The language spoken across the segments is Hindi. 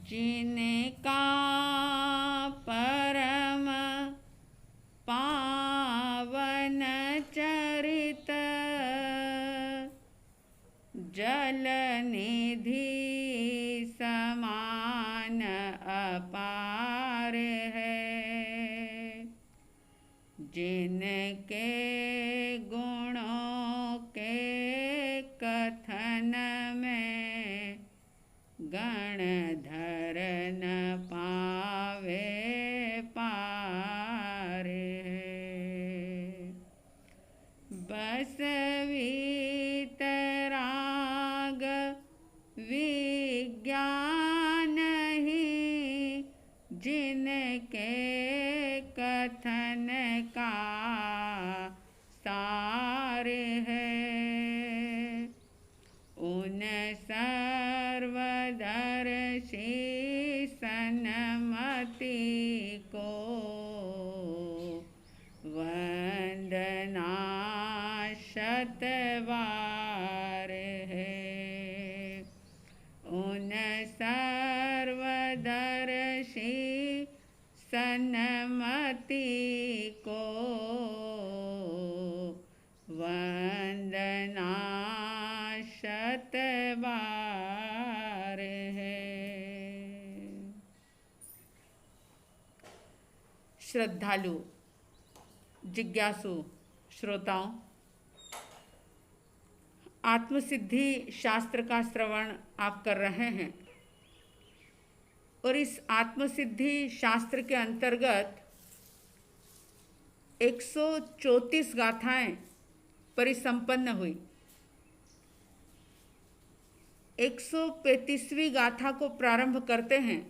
जिनका परम पावन चरित जल निधि समान अपार है। जिनके गुणों के कथन में गणधर न पावे पार है। बस वीतराग विज्ञान ही जिनके कथन का सार है। उन सर्वदर्शी सन्मति को वंदना शतबार है। उन सर्वदर्शी सन्मति को वंदना शतबार है। श्रद्धालु जिज्ञासु श्रोताओं, आत्मसिद्धि शास्त्र का श्रवण आप कर रहे हैं और इस आत्मसिद्धि शास्त्र के अंतर्गत 134 गाथाएं परिसंपन्न हुई। 135वीं गाथा को प्रारंभ करते हैं।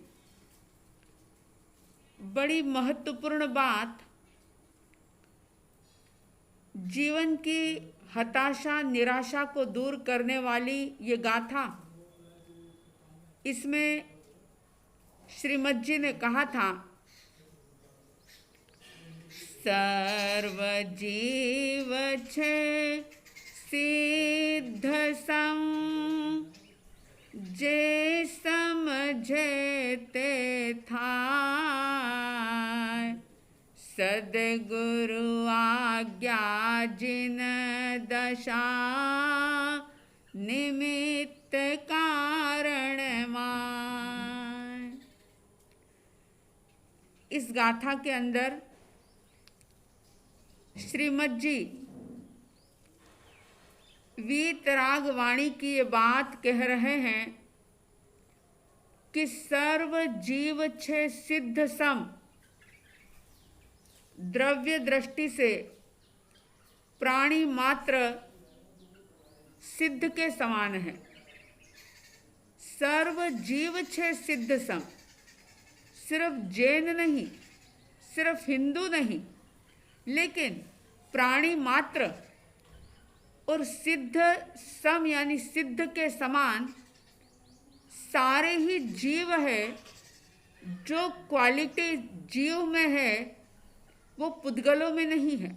बड़ी महत्वपूर्ण बात, जीवन की हताशा निराशा को दूर करने वाली ये गाथा। इसमें श्रीमद जी ने कहा था, सर्व जीव छे सिद्ध सम, जे समझे ते थाय। सदगुरु आज्ञा जिन दशा, निमित्त कारण माय। इस गाथा के अंदर श्रीमद जी वीतराग वाणी की ये बात कह रहे हैं कि सर्व जीव छे सिद्ध सम। द्रव्य दृष्टि से प्राणी मात्र सिद्ध के समान है। सर्व जीव छे सिद्ध सम, सिर्फ जैन नहीं, सिर्फ हिंदू नहीं, लेकिन प्राणी मात्र और सिद्ध सम यानी सिद्ध के समान सारे ही जीव है। जो क्वालिटी जीव में है वो पुद्गलों में नहीं है।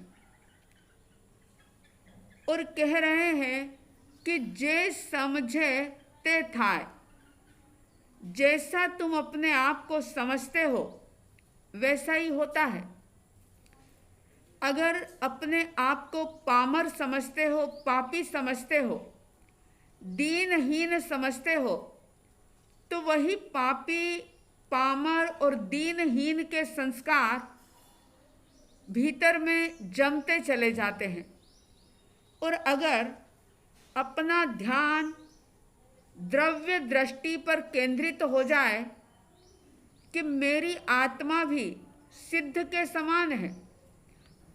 और कह रहे हैं कि जे समझे ते थाय। जैसा तुम अपने आप को समझते हो वैसा ही होता है। अगर अपने आप को पामर समझते हो, पापी समझते हो, दीनहीन समझते हो, तो वही पापी, पामर और दीनहीन के संस्कार भीतर में जमते चले जाते हैं। और अगर अपना ध्यान द्रव्य दृष्टि पर केंद्रित हो जाए कि मेरी आत्मा भी सिद्ध के समान है,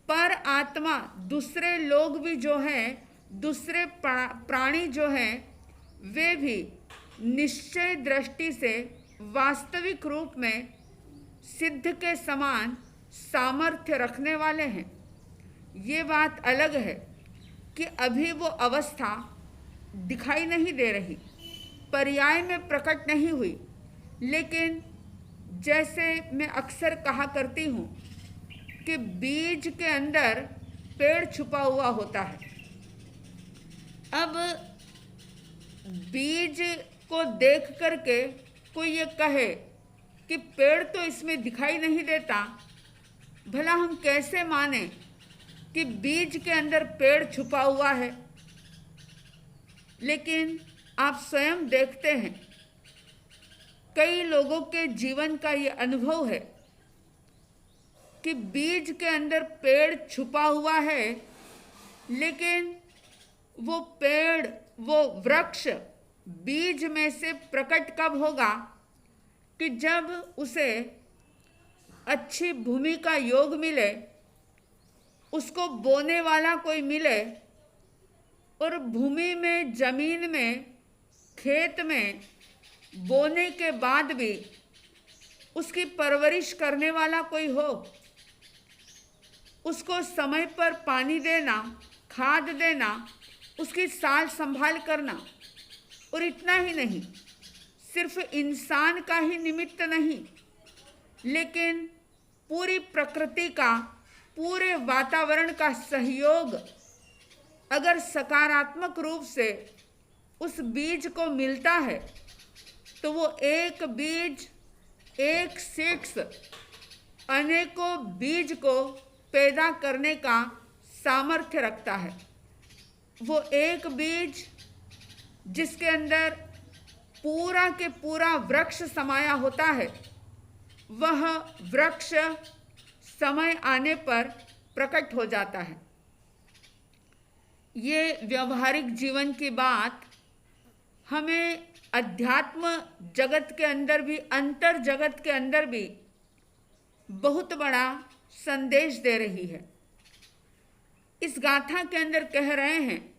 पर आत्मा दूसरे लोग भी जो हैं, दूसरे प्राणी जो हैं, वे भी निश्चय दृष्टि से वास्तविक रूप में सिद्ध के समान सामर्थ्य रखने वाले हैं। ये बात अलग है कि अभी वो अवस्था दिखाई नहीं दे रही, पर्याय में प्रकट नहीं हुई, लेकिन जैसे मैं अक्सर कहा करती हूँ कि बीज के अंदर पेड़ छुपा हुआ होता है। अब बीज को देख करके कोई ये कहे कि पेड़ तो इसमें दिखाई नहीं देता, भला हम कैसे माने कि बीज के अंदर पेड़ छुपा हुआ है। लेकिन आप स्वयं देखते हैं, कई लोगों के जीवन का ये अनुभव है कि बीज के अंदर पेड़ छुपा हुआ है, लेकिन वो पेड़, वो वृक्ष बीज में से प्रकट कब होगा कि जब उसे अच्छी भूमि का योग मिले, उसको बोने वाला कोई मिले, और भूमि में, जमीन में, खेत में बोने के बाद भी उसकी परवरिश करने वाला कोई हो, उसको समय पर पानी देना, खाद देना, उसकी साल संभाल करना। और इतना ही नहीं, सिर्फ इंसान का ही निमित्त नहीं, लेकिन पूरी प्रकृति का, पूरे वातावरण का सहयोग अगर सकारात्मक रूप से उस बीज को मिलता है, तो वो एक बीज, एक सीड्स अनेकों बीज को पैदा करने का सामर्थ्य रखता है। वो एक बीज जिसके अंदर पूरा के पूरा वृक्ष समाया होता है, वह वृक्ष समय आने पर प्रकट हो जाता है। ये व्यवहारिक जीवन की बात हमें अध्यात्म जगत के अंदर भी, अंतर जगत के अंदर भी बहुत बड़ा संदेश दे रही है। इस गाथा के अंदर कह रहे हैं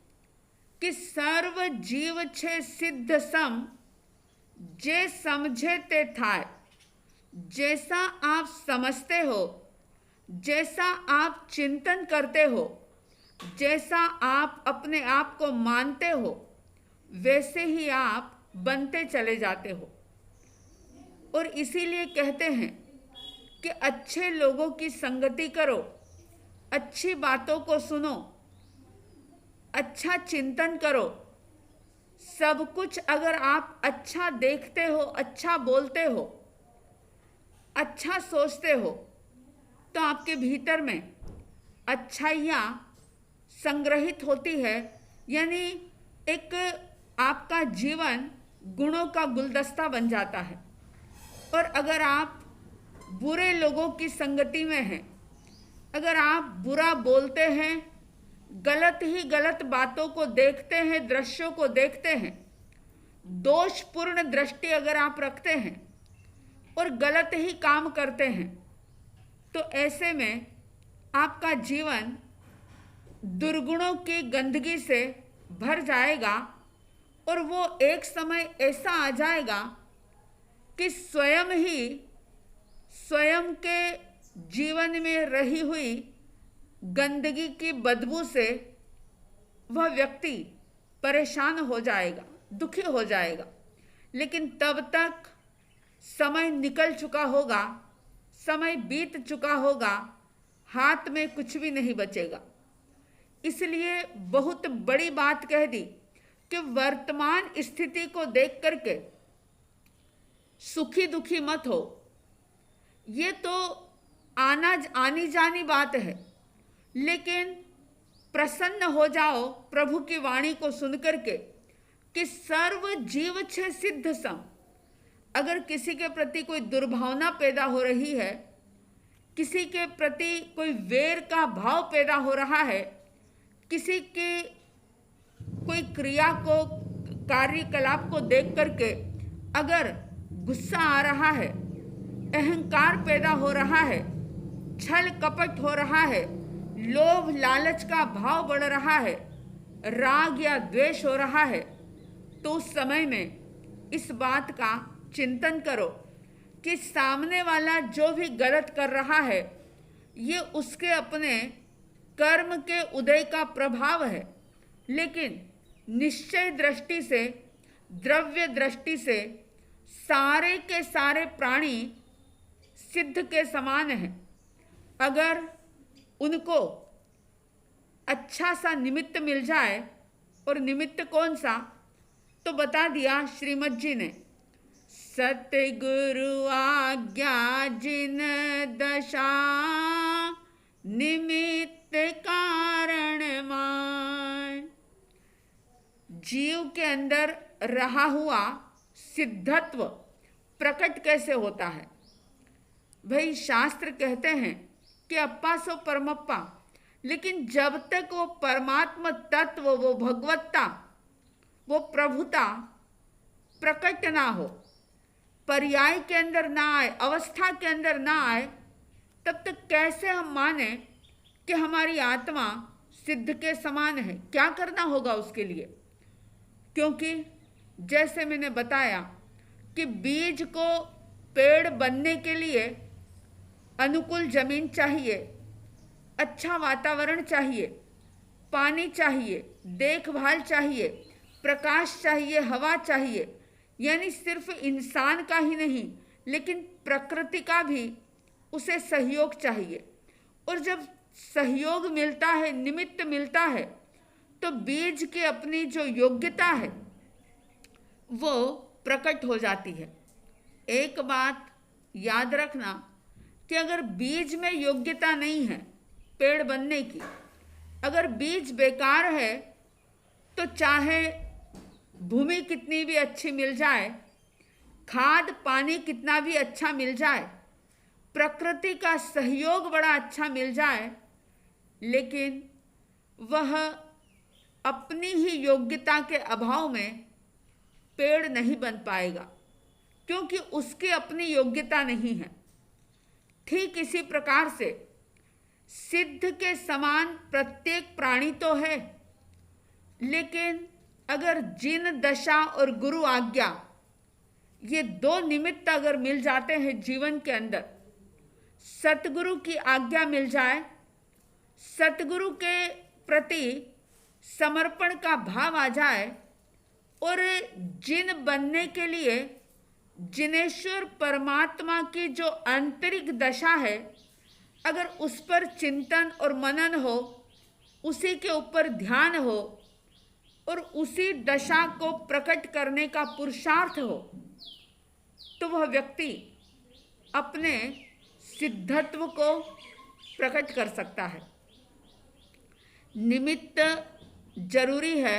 कि सर्व जीव छे सिद्ध सम, जे समझे ते थाय। जैसा आप समझते हो, जैसा आप चिंतन करते हो, जैसा आप अपने आप को मानते हो, वैसे ही आप बनते चले जाते हो। और इसीलिए कहते हैं कि अच्छे लोगों की संगति करो, अच्छी बातों को सुनो, अच्छा चिंतन करो। सब कुछ अगर आप अच्छा देखते हो, अच्छा बोलते हो, अच्छा सोचते हो, तो आपके भीतर में अच्छाइयाँ संग्रहित होती है, यानी एक आपका जीवन गुणों का गुलदस्ता बन जाता है। और अगर आप बुरे लोगों की संगति में हैं, अगर आप बुरा बोलते हैं, गलत ही गलत बातों को देखते हैं, दृश्यों को देखते हैं, दोषपूर्ण दृष्टि अगर आप रखते हैं और गलत ही काम करते हैं, तो ऐसे में आपका जीवन दुर्गुणों की गंदगी से भर जाएगा। और वो एक समय ऐसा आ जाएगा कि स्वयं के जीवन में रही हुई गंदगी की बदबू से वह व्यक्ति परेशान हो जाएगा, दुखी हो जाएगा। लेकिन तब तक समय निकल चुका होगा, समय बीत चुका होगा, हाथ में कुछ भी नहीं बचेगा। इसलिए बहुत बड़ी बात कह दी कि वर्तमान स्थिति को देख करके सुखी दुखी मत हो। ये तो आनी जानी बात है, लेकिन प्रसन्न हो जाओ प्रभु की वाणी को सुन करके कि सर्व जीव छे सिद्ध सम। अगर किसी के प्रति कोई दुर्भावना पैदा हो रही है, किसी के प्रति कोई वेर का भाव पैदा हो रहा है, किसी की कोई क्रिया को, कार्यकलाप को देख करके अगर गुस्सा आ रहा है, अहंकार पैदा हो रहा है, छल कपट हो रहा है, लोभ लालच का भाव बढ़ रहा है, राग या द्वेष हो रहा है, तो उस समय में इस बात का चिंतन करो कि सामने वाला जो भी गलत कर रहा है, ये उसके अपने कर्म के उदय का प्रभाव है। लेकिन निश्चय दृष्टि से, द्रव्य दृष्टि से सारे के सारे प्राणी सिद्ध के समान हैं। अगर उनको अच्छा सा निमित्त मिल जाए, और निमित्त कौन सा, तो बता दिया श्रीमद जी ने, सतगुरु आज्ञा जिन दशा, निमित्त कारण मान। जीव के अंदर रहा हुआ सिद्धत्व प्रकट कैसे होता है? भाई शास्त्र कहते हैं कि अप्पा सो परमप्पा, लेकिन जब तक वो परमात्मा तत्व, वो भगवत्ता, वो प्रभुता प्रकट ना हो, पर्याय के अंदर ना आए, अवस्था के अंदर ना आए, तब तक कैसे हम माने कि हमारी आत्मा सिद्ध के समान है? क्या करना होगा उसके लिए? क्योंकि जैसे मैंने बताया कि बीज को पेड़ बनने के लिए अनुकूल जमीन चाहिए, अच्छा वातावरण चाहिए, पानी चाहिए, देखभाल चाहिए, प्रकाश चाहिए, हवा चाहिए। यानी सिर्फ इंसान का ही नहीं, लेकिन प्रकृति का भी उसे सहयोग चाहिए। और जब सहयोग मिलता है, निमित्त मिलता है, तो बीज की अपनी जो योग्यता है वो प्रकट हो जाती है। एक बात याद रखना कि अगर बीज में योग्यता नहीं है पेड़ बनने की, अगर बीज बेकार है, तो चाहे भूमि कितनी भी अच्छी मिल जाए, खाद पानी कितना भी अच्छा मिल जाए, प्रकृति का सहयोग बड़ा अच्छा मिल जाए, लेकिन वह अपनी ही योग्यता के अभाव में पेड़ नहीं बन पाएगा, क्योंकि उसकी अपनी योग्यता नहीं है। ठीक इसी प्रकार से सिद्ध के समान प्रत्येक प्राणी तो है, लेकिन अगर जिन दशा और गुरु आज्ञा, ये दो निमित्त अगर मिल जाते हैं जीवन के अंदर, सतगुरु की आज्ञा मिल जाए, सतगुरु के प्रति समर्पण का भाव आ जाए, और जिन बनने के लिए जिनेश्वर परमात्मा की जो आंतरिक दशा है, अगर उस पर चिंतन और मनन हो, उसी के ऊपर ध्यान हो, और उसी दशा को प्रकट करने का पुरुषार्थ हो, तो वह व्यक्ति अपने सिद्धत्व को प्रकट कर सकता है। निमित्त जरूरी है,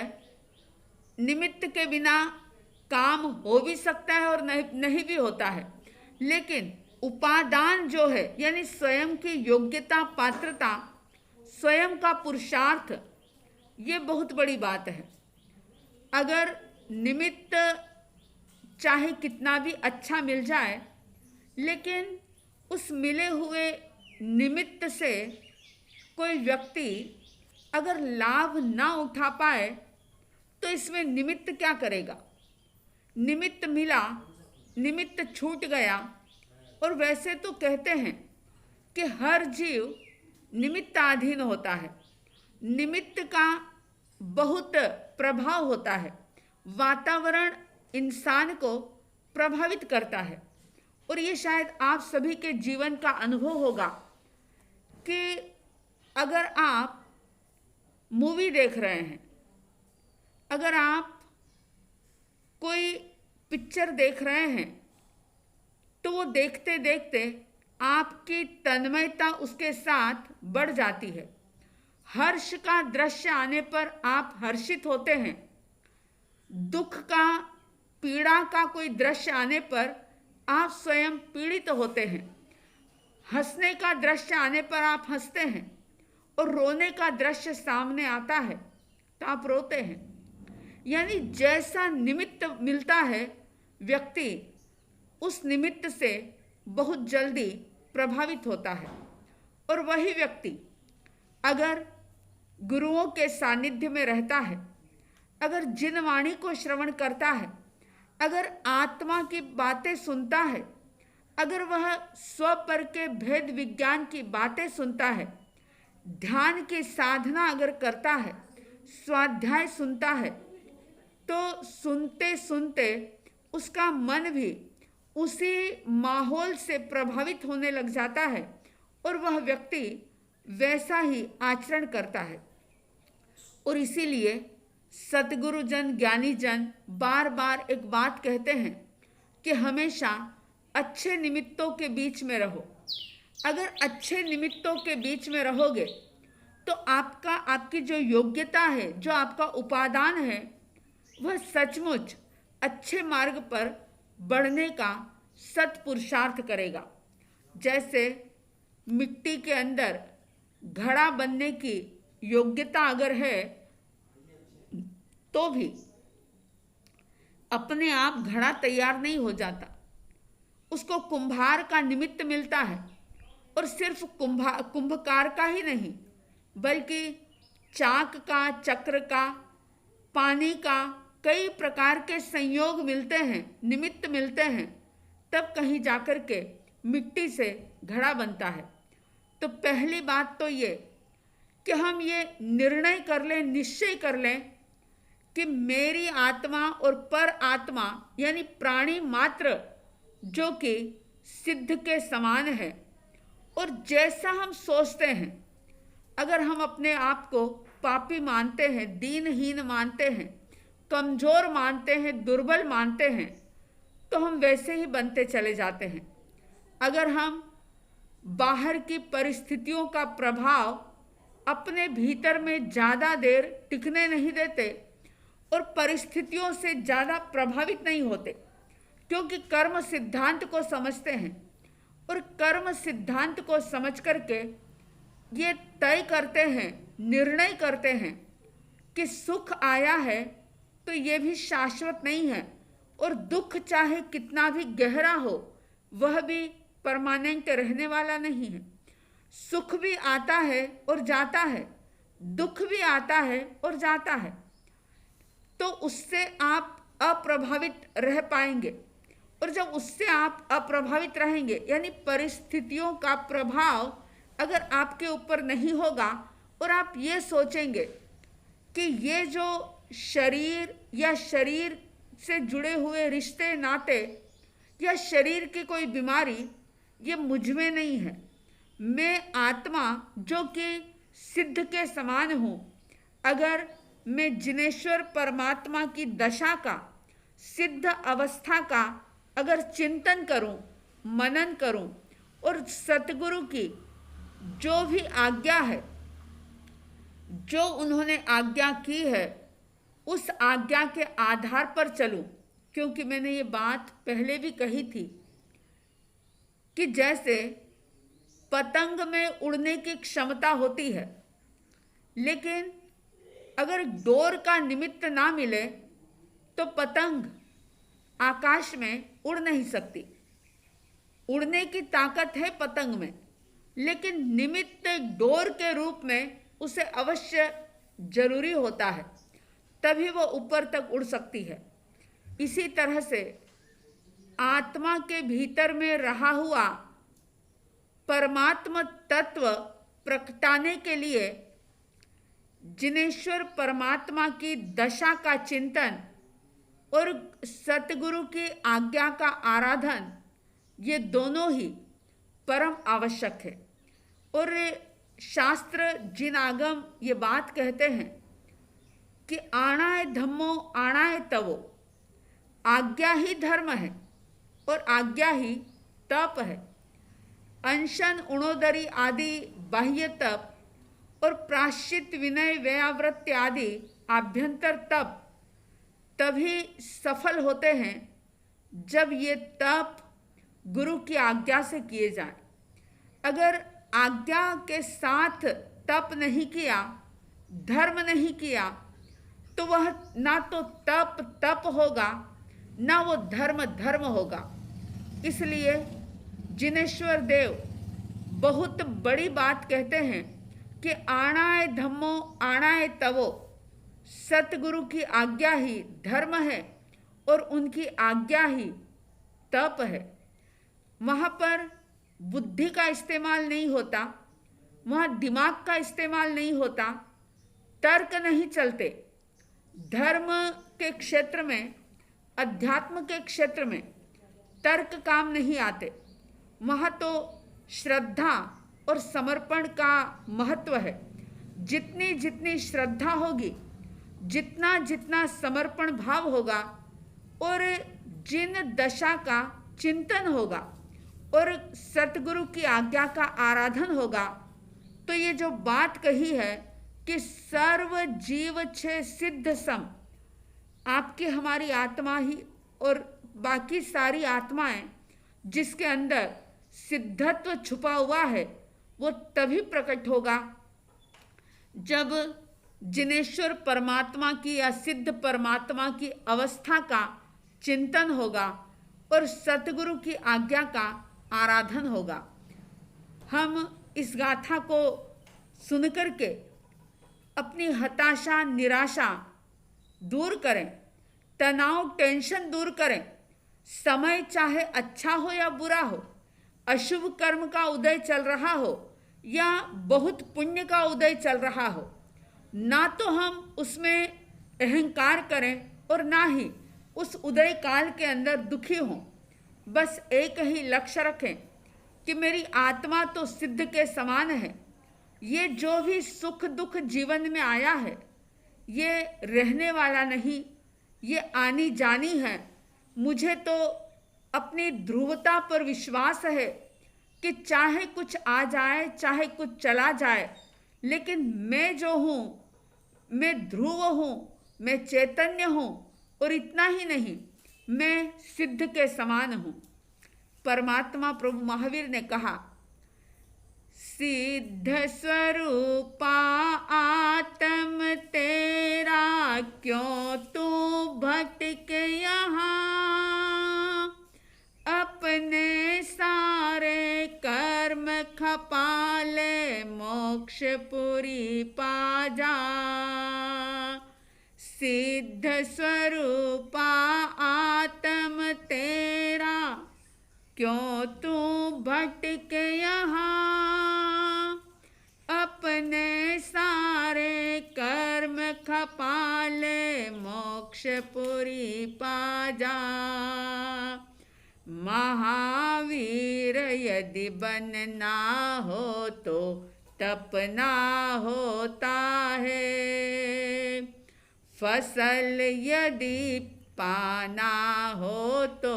निमित्त के बिना काम हो भी सकता है और नहीं भी होता है, लेकिन उपादान जो है, यानी स्वयं की योग्यता, पात्रता, स्वयं का पुरुषार्थ, ये बहुत बड़ी बात है। अगर निमित्त चाहे कितना भी अच्छा मिल जाए, लेकिन उस मिले हुए निमित्त से कोई व्यक्ति अगर लाभ ना उठा पाए, तो इसमें निमित्त क्या करेगा? निमित्त मिला, निमित्त छूट गया। और वैसे तो कहते हैं कि हर जीव निमित्ताधीन होता है, निमित्त का बहुत प्रभाव होता है, वातावरण इंसान को प्रभावित करता है। और ये शायद आप सभी के जीवन का अनुभव होगा कि अगर आप मूवी देख रहे हैं, अगर आप कोई पिक्चर देख रहे हैं, तो वो देखते देखते आपकी तन्मयता उसके साथ बढ़ जाती है। हर्ष का दृश्य आने पर आप हर्षित होते हैं, दुख का, पीड़ा का कोई दृश्य आने पर आप स्वयं पीड़ित होते हैं, हंसने का दृश्य आने पर आप हंसते हैं, और रोने का दृश्य सामने आता है तो आप रोते हैं। यानी जैसा निमित्त मिलता है, व्यक्ति उस निमित्त से बहुत जल्दी प्रभावित होता है। और वही व्यक्ति अगर गुरुओं के सानिध्य में रहता है, अगर जिन वाणी को श्रवण करता है, अगर आत्मा की बातें सुनता है, अगर वह स्वपर के भेद विज्ञान की बातें सुनता है, ध्यान की साधना अगर करता है, स्वाध्याय सुनता है, तो सुनते सुनते उसका मन भी उसी माहौल से प्रभावित होने लग जाता है, और वह व्यक्ति वैसा ही आचरण करता है। और इसीलिए सतगुरु जन, ज्ञानी जन बार बार एक बात कहते हैं कि हमेशा अच्छे निमित्तों के बीच में रहो। अगर अच्छे निमित्तों के बीच में रहोगे तो आपकी जो योग्यता है, जो आपका उपादान है, वह सचमुच अच्छे मार्ग पर बढ़ने का सत पुरुषार्थ करेगा। जैसे मिट्टी के अंदर घड़ा बनने की योग्यता अगर है तो भी अपने आप घड़ा तैयार नहीं हो जाता, उसको कुम्हार का निमित्त मिलता है। और सिर्फ कुंभकार का ही नहीं, बल्कि चाक का, चक्र का, पानी का, कई प्रकार के संयोग मिलते हैं, निमित्त मिलते हैं, तब कहीं जाकर के मिट्टी से घड़ा बनता है। तो पहली बात तो ये कि हम ये निर्णय कर लें, निश्चय कर लें कि मेरी आत्मा और पर आत्मा यानी प्राणी मात्र जो कि सिद्ध के समान है। और जैसा हम सोचते हैं, अगर हम अपने आप को पापी मानते हैं, दीनहीन मानते हैं, कमज़ोर मानते हैं, दुर्बल मानते हैं, तो हम वैसे ही बनते चले जाते हैं। अगर हम बाहर की परिस्थितियों का प्रभाव अपने भीतर में ज़्यादा देर टिकने नहीं देते और परिस्थितियों से ज़्यादा प्रभावित नहीं होते, क्योंकि कर्म सिद्धांत को समझते हैं और कर्म सिद्धांत को समझ करके ये तय करते हैं, निर्णय करते हैं कि सुख आया है तो ये भी शाश्वत नहीं है, और दुख चाहे कितना भी गहरा हो वह भी परमानेंट रहने वाला नहीं है। सुख भी आता है और जाता है, दुख भी आता है और जाता है, तो उससे आप अप्रभावित रह पाएंगे। और जब उससे आप अप्रभावित रहेंगे, यानी परिस्थितियों का प्रभाव अगर आपके ऊपर नहीं होगा, और आप ये सोचेंगे कि ये जो शरीर या शरीर से जुड़े हुए रिश्ते नाते या शरीर की कोई बीमारी ये मुझ में नहीं है, मैं आत्मा जो कि सिद्ध के समान हूँ, अगर मैं जिनेश्वर परमात्मा की दशा का, सिद्ध अवस्था का अगर चिंतन करूं, मनन करूं और सतगुरु की जो भी आज्ञा है, जो उन्होंने आज्ञा की है, उस आज्ञा के आधार पर चलूं। क्योंकि मैंने ये बात पहले भी कही थी कि जैसे पतंग में उड़ने की क्षमता होती है, लेकिन अगर डोर का निमित्त ना मिले तो पतंग आकाश में उड़ नहीं सकती। उड़ने की ताकत है पतंग में, लेकिन निमित्त डोर के रूप में उसे अवश्य जरूरी होता है, तभी वो ऊपर तक उड़ सकती है। इसी तरह से आत्मा के भीतर में रहा हुआ परमात्मा तत्व प्रकटाने के लिए जिनेश्वर परमात्मा की दशा का चिंतन और सतगुरु की आज्ञा का आराधन, ये दोनों ही परम आवश्यक है। और शास्त्र जिन आगम ये बात कहते हैं कि आणाय धम्मो आणाय तवो, आज्ञा ही धर्म है और आज्ञा ही तप है। अनशन, उणोदरी आदि बाह्य तप और प्राश्चित, विनय, व्यावृत्ति आदि आभ्यंतर तप तभी सफल होते हैं जब ये तप गुरु की आज्ञा से किए जाए। अगर आज्ञा के साथ तप नहीं किया, धर्म नहीं किया, तो वह ना तो तप तप होगा, ना वो धर्म धर्म होगा। इसलिए जिनेश्वर देव बहुत बड़ी बात कहते हैं कि आणाय धम्मो आणाय तवो, सतगुरु की आज्ञा ही धर्म है और उनकी आज्ञा ही तप है। वहाँ पर बुद्धि का इस्तेमाल नहीं होता, वहाँ दिमाग का इस्तेमाल नहीं होता, तर्क नहीं चलते। धर्म के क्षेत्र में, अध्यात्म के क्षेत्र में तर्क काम नहीं आते। वहाँ तो श्रद्धा और समर्पण का महत्व है। जितनी जितनी श्रद्धा होगी, जितना जितना समर्पण भाव होगा और जिन दशा का चिंतन होगा और सतगुरु की आज्ञा का आराधन होगा, तो ये जो बात कही है कि सर्व जीव छे सिद्ध सम, आपकी हमारी आत्मा ही और बाकी सारी आत्माएं जिसके अंदर सिद्धत्व छुपा हुआ है, वो तभी प्रकट होगा जब जिनेश्वर परमात्मा की या सिद्ध परमात्मा की अवस्था का चिंतन होगा और सतगुरु की आज्ञा का आराधन होगा। हम इस गाथा को सुनकर के अपनी हताशा निराशा दूर करें, तनाव टेंशन दूर करें। समय चाहे अच्छा हो या बुरा हो, अशुभ कर्म का उदय चल रहा हो या बहुत पुण्य का उदय चल रहा हो, ना तो हम उसमें अहंकार करें और ना ही उस उदय काल के अंदर दुखी हों। बस एक ही लक्ष्य रखें कि मेरी आत्मा तो सिद्ध के समान है, ये जो भी सुख दुख जीवन में आया है ये रहने वाला नहीं, ये आनी जानी है। मुझे तो अपनी ध्रुवता पर विश्वास है कि चाहे कुछ आ जाए चाहे कुछ चला जाए, लेकिन मैं जो हूँ, मैं ध्रुव हूँ, मैं चैतन्य हूँ, और इतना ही नहीं, मैं सिद्ध के समान हूँ। परमात्मा प्रभु महावीर ने कहा, सिद्ध स्वरूपा आत्म तेरा, क्यों तू भटके यहाँ, अपने सारे कर्म खपा ले, मोक्ष पुरी पा जा। सिद्ध स्वरूपा आत्म तेरा, क्यों तू भटके यहाँ, अपने सारे कर्म खपा ले, मोक्ष पुरी पा जा। महावीर यदि बनना हो तो तपना होता है, फसल यदि पाना हो तो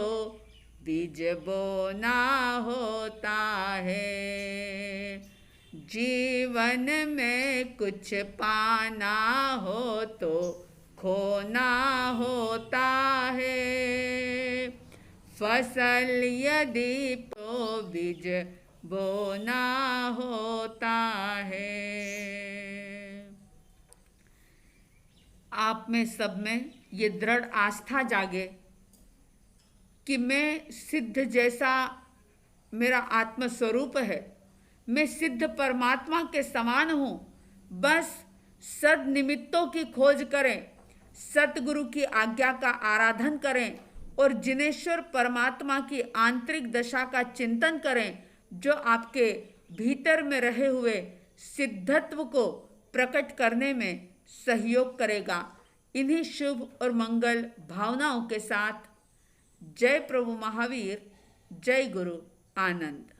बीज बोना होता है। जीवन में कुछ पाना हो तो खोना होता है, फसल यदि तो बीज बोना होता है। आप में सब में ये दृढ़ आस्था जागे कि मैं सिद्ध जैसा मेरा आत्म स्वरूप है, मैं सिद्ध परमात्मा के समान हूँ। बस सद निमित्तों की खोज करें, सतगुरु की आज्ञा का आराधन करें और जिनेश्वर परमात्मा की आंतरिक दशा का चिंतन करें, जो आपके भीतर में रहे हुए सिद्धत्व को प्रकट करने में सहयोग करेगा। इन्हीं शुभ और मंगल भावनाओं के साथ जय प्रभु महावीर, जय गुरु आनंद।